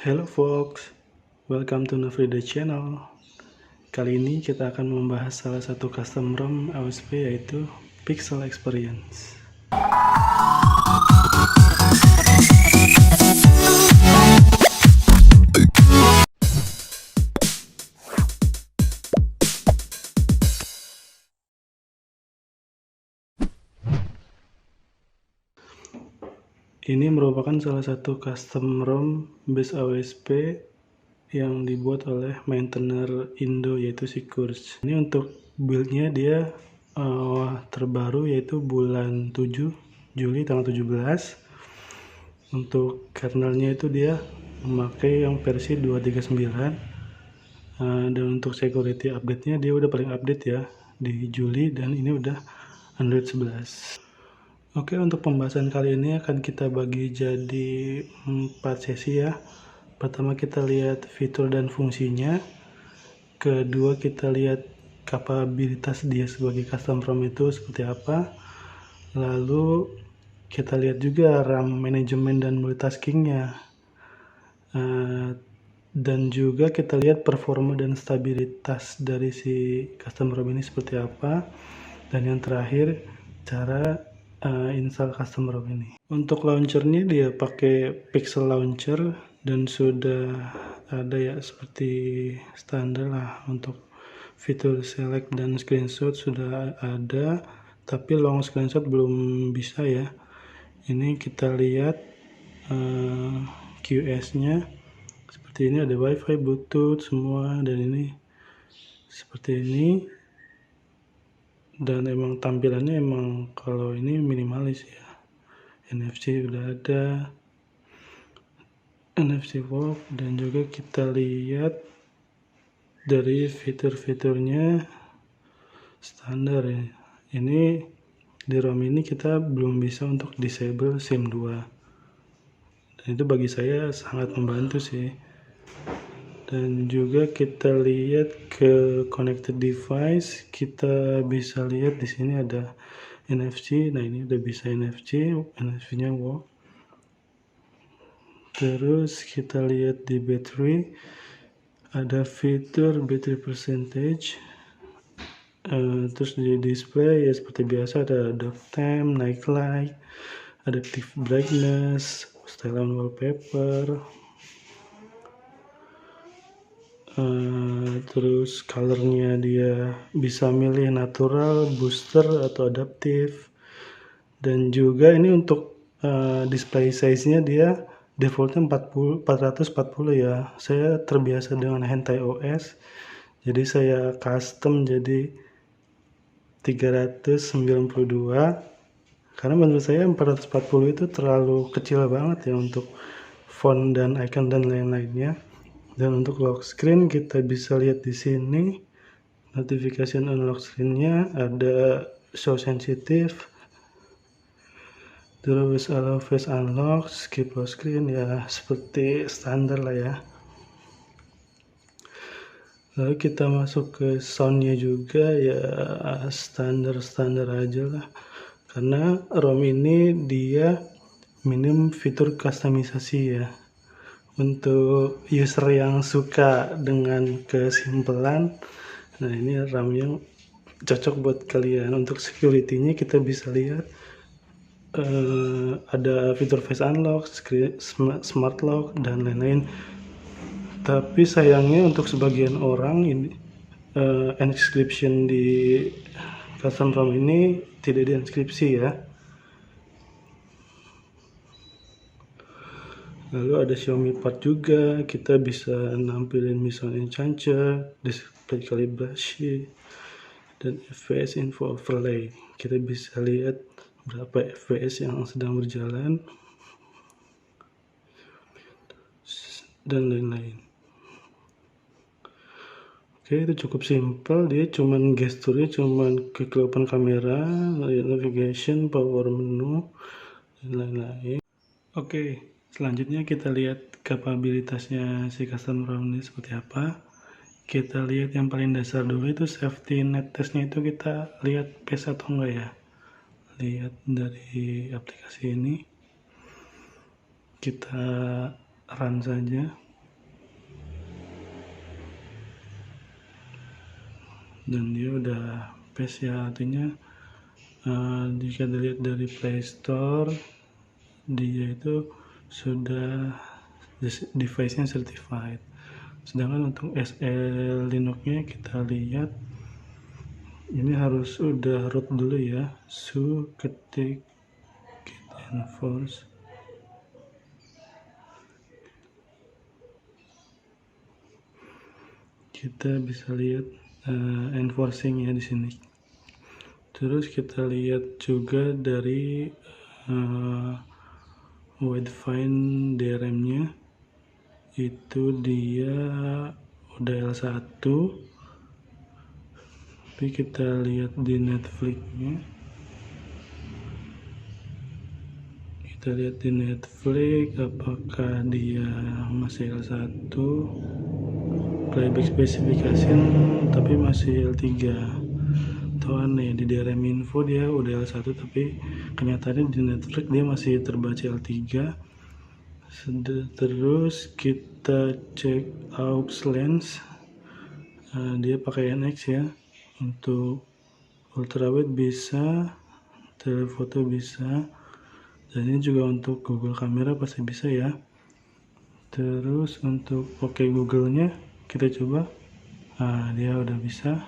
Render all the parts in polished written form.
Hello folks, welcome to Nafrida Channel. Kali ini kita akan membahas salah satu custom ROM AOSP yaitu Pixel Experience. Ini merupakan salah satu custom ROM base AOSP yang dibuat oleh maintainer Indo yaitu si Kurz. Ini untuk buildnya dia terbaru yaitu bulan 7 Juli tanggal 17. Untuk kernelnya itu dia memakai yang versi 239, dan untuk security update-nya dia udah paling update ya di Juli, dan ini udah Android 11. Oke, untuk pembahasan kali ini akan kita bagi jadi 4 sesi ya. Pertama kita lihat fitur dan fungsinya. Kedua kita lihat kapabilitas dia sebagai custom ROM itu seperti apa. Lalu kita lihat juga RAM manajemen dan multitaskingnya. Dan juga kita lihat performa dan stabilitas dari si custom ROM ini seperti apa. Dan yang terakhir cara install custom ROM ini. Untuk launchernya dia pakai Pixel Launcher dan sudah ada ya seperti standar lah. Untuk fitur select dan screenshot sudah ada, tapi long screenshot belum bisa ya. Ini kita lihat QS-nya seperti ini, ada WiFi, Bluetooth semua, dan ini seperti ini. Dan emang tampilannya emang kalau ini minimalis ya. NFC udah ada, NFC Walk, dan juga kita lihat dari fitur-fiturnya standar ya. Ini di ROM ini kita belum bisa untuk disable SIM 2, dan itu bagi saya sangat membantu sih. Dan juga kita lihat ke connected device, kita bisa lihat di sini ada NFC. Nah, ini udah bisa NFC-nya wow. Terus kita lihat di battery, ada fitur battery percentage. Terus di display ya seperti biasa ada dark theme, night light, adaptive brightness, style on wallpaper. Terus colornya dia bisa milih natural, booster, atau adaptif. Dan juga ini untuk display size-nya dia defaultnya 440 ya. Saya terbiasa dengan Hentai OS, jadi saya custom jadi 392, karena menurut saya 440 itu terlalu kecil banget ya untuk font dan icon dan lain-lainnya. Dan untuk lock screen kita bisa lihat di sini notification unlock screen-nya, ada show sensitive, terus allow face unlock, skip lock screen ya seperti standar lah ya. Lalu kita masuk ke soundnya juga ya standar aja lah, karena ROM ini dia minim fitur customisasi ya. Untuk user yang suka dengan kesimpelan, nah ini RAM yang cocok buat kalian. Untuk security-nya kita bisa lihat ada fitur face unlock, smart lock, dan lain-lain. Tapi sayangnya untuk sebagian orang ini encryption di custom ROM ini tidak dienkripsi ya. Lalu ada Xiaomi part juga, kita bisa nampilin misalnya changer, display kalibrasi, dan FPS info overlay. Kita bisa lihat berapa FPS yang sedang berjalan, dan lain-lain. Oke, itu cukup simpel. Dia cuman gesturnya cuman klik open kamera, navigation, power menu, dan lain-lain. Oke, selanjutnya kita lihat kapabilitasnya si custom ROM ini seperti apa. Kita lihat yang paling dasar dulu, itu safety net testnya itu kita lihat PS atau enggak ya. Lihat dari aplikasi ini, kita run saja. dan dia udah paste ya, artinya jika dilihat dari Play Store dia itu sudah device-nya certified. Sedangkan untuk SE Linux-nya kita lihat ini harus udah root dulu ya. Su ketik git enforce. Kita bisa lihat enforcing ya di sini. Terus kita lihat juga dari wide-find DRM-nya itu dia udah L1. Tapi kita lihat di Netflix-nya. Kita lihat di Netflix apakah dia masih L1. Playback specification tapi masih L3. Atau aneh, di DRM info dia udah L1 tapi kenyataannya di Netflix dia masih terbaca L3. Terus kita cek aux lens, dia pakai NX ya. Untuk ultrawide bisa, telefoto bisa, dan ini juga untuk Google Kamera pasti bisa ya. Terus untuk OK Google nya kita coba. Dia udah bisa.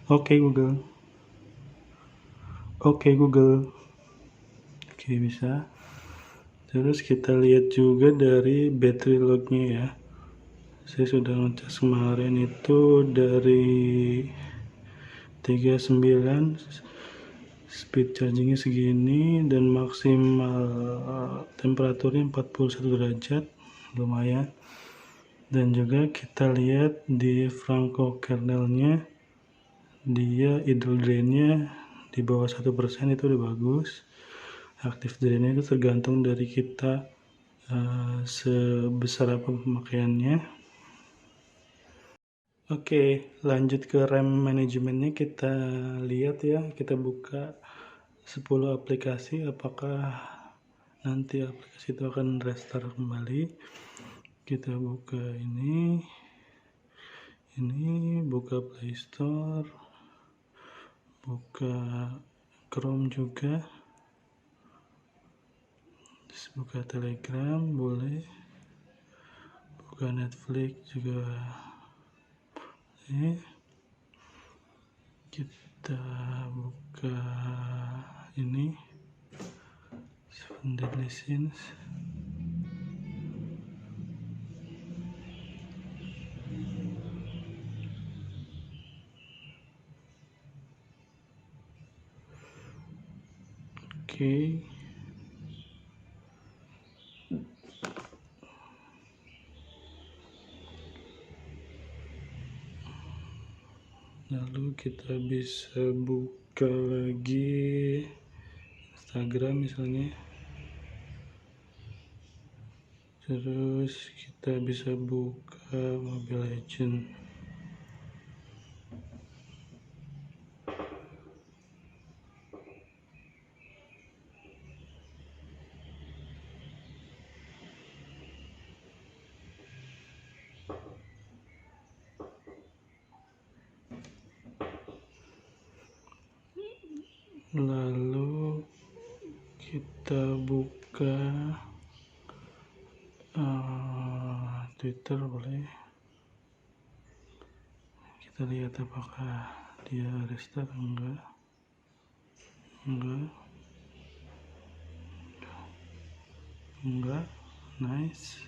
OK Google. OK Google. Oke, bisa. Terus kita lihat juga dari battery lognya ya. Saya sudah ngecas kemarin itu dari 39, speed chargingnya segini, dan maksimal temperaturnya 41 derajat, lumayan. Dan juga kita lihat di Franco kernelnya, dia idle drainnya di bawah 1%, itu udah bagus. Aktif drainnya itu tergantung dari kita sebesar apa pemakaiannya. Oke, lanjut ke RAM manajemennya. Kita lihat ya, kita buka 10 aplikasi, apakah nanti aplikasi itu akan restart kembali. Kita buka ini buka Play Store, buka Chrome juga, terus buka Telegram boleh, buka Netflix juga. Kita buka ini Seven Deadly Sins. Oke. Lalu kita bisa buka lagi Instagram misalnya. Terus kita bisa buka Mobile Legends. Lalu kita buka Twitter boleh. Kita lihat apakah dia restart enggak. Nice.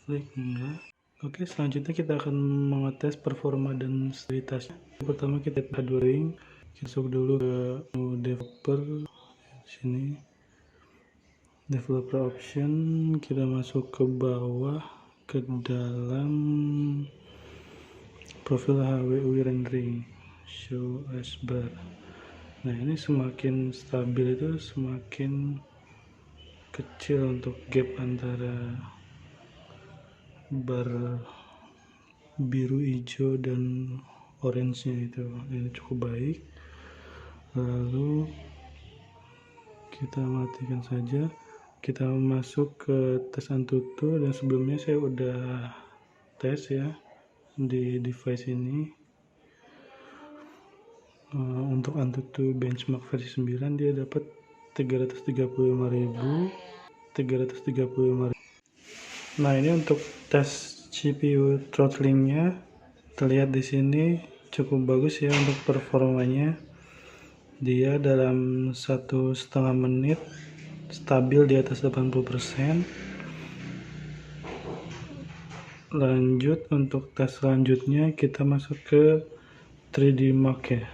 Netflix enggak. Oke, selanjutnya kita akan mengetes performa dan stabilitasnya. Pertama kita hardwiring. Kita masuk dulu ke developer sini, developer option. Kita masuk ke bawah ke dalam profil HWU rendering, show as bar. Nah, ini semakin stabil itu semakin kecil untuk gap antara bar biru, hijau, dan orange-nya itu. Ini cukup baik. Lalu kita matikan saja. Kita masuk ke tes Antutu, dan sebelumnya saya udah tes ya di device ini. Untuk Antutu benchmark versi 9 dia dapat 335.000. Nah, ini untuk tes CPU throttlingnya terlihat di sini cukup bagus ya untuk performanya. Dia dalam 1,5 menit stabil di atas 80%. Lanjut, untuk tes selanjutnya kita masuk ke 3D Mark ya.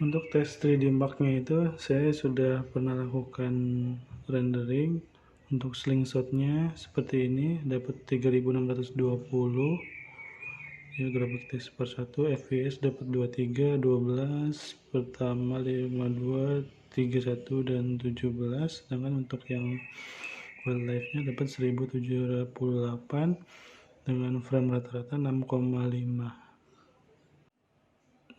Untuk tes 3D Mark-nya itu saya sudah pernah lakukan rendering. Untuk slingshotnya seperti ini, dapat 3620 ya, grafik teks per 1, fps dapat 23, 12, pertama 52, 31 dan 17. Sedangkan untuk yang wildlife nya dapat 1078 dengan frame rata-rata 6,5.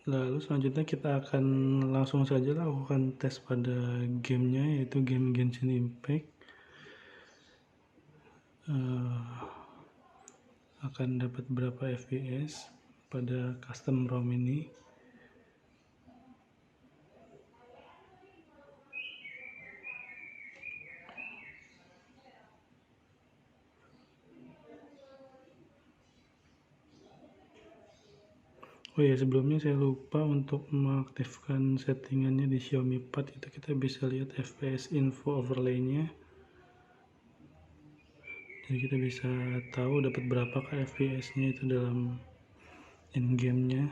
Lalu selanjutnya kita akan langsung saja lakukan tes pada gamenya, yaitu game Genshin Impact. Akan dapat berapa fps pada custom ROM ini. Oh ya, sebelumnya saya lupa untuk mengaktifkan settingannya di Xiaomi Pad. Itu kita bisa lihat fps info overlay-nya. Jadi kita bisa tahu dapat berapa fps-nya itu dalam in-game-nya.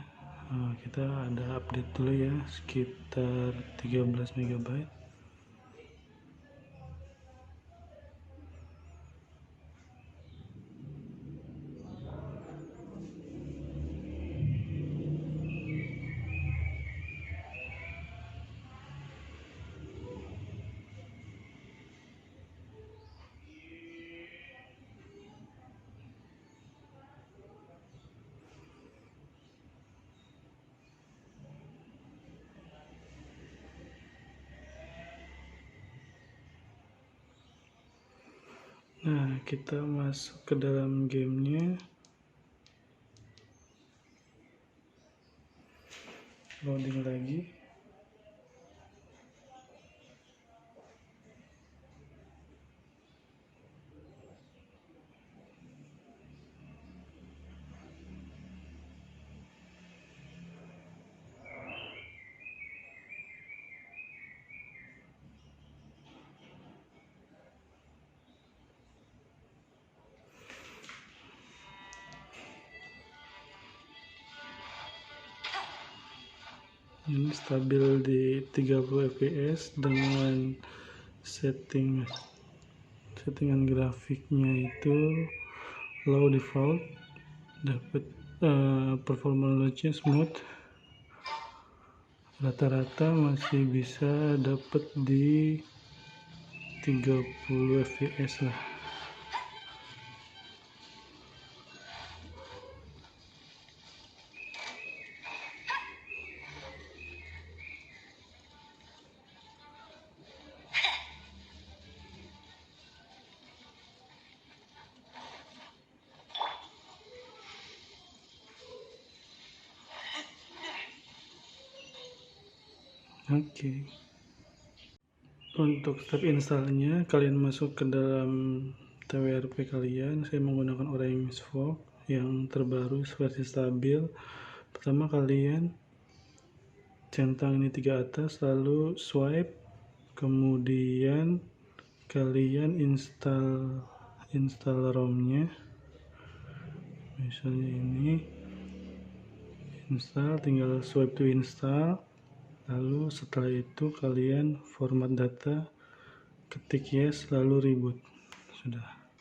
Kita ada update dulu ya, sekitar 13 MB. Nah, kita masuk ke dalam gamenya. Loading lagi. Ini stabil di 30 fps dengan settingan grafiknya itu low default. Dapat performance smooth, rata-rata masih bisa dapat di 30 fps lah. Oke. Untuk step installnya, kalian masuk ke dalam TWRP kalian. Saya menggunakan Orange Fog yang terbaru versi stabil. Pertama kalian centang ini 3 atas, lalu swipe, kemudian kalian install ROM-nya. Misalnya ini install, tinggal swipe to install. Lalu setelah itu kalian format data, ketik yes, lalu reboot. Sudah.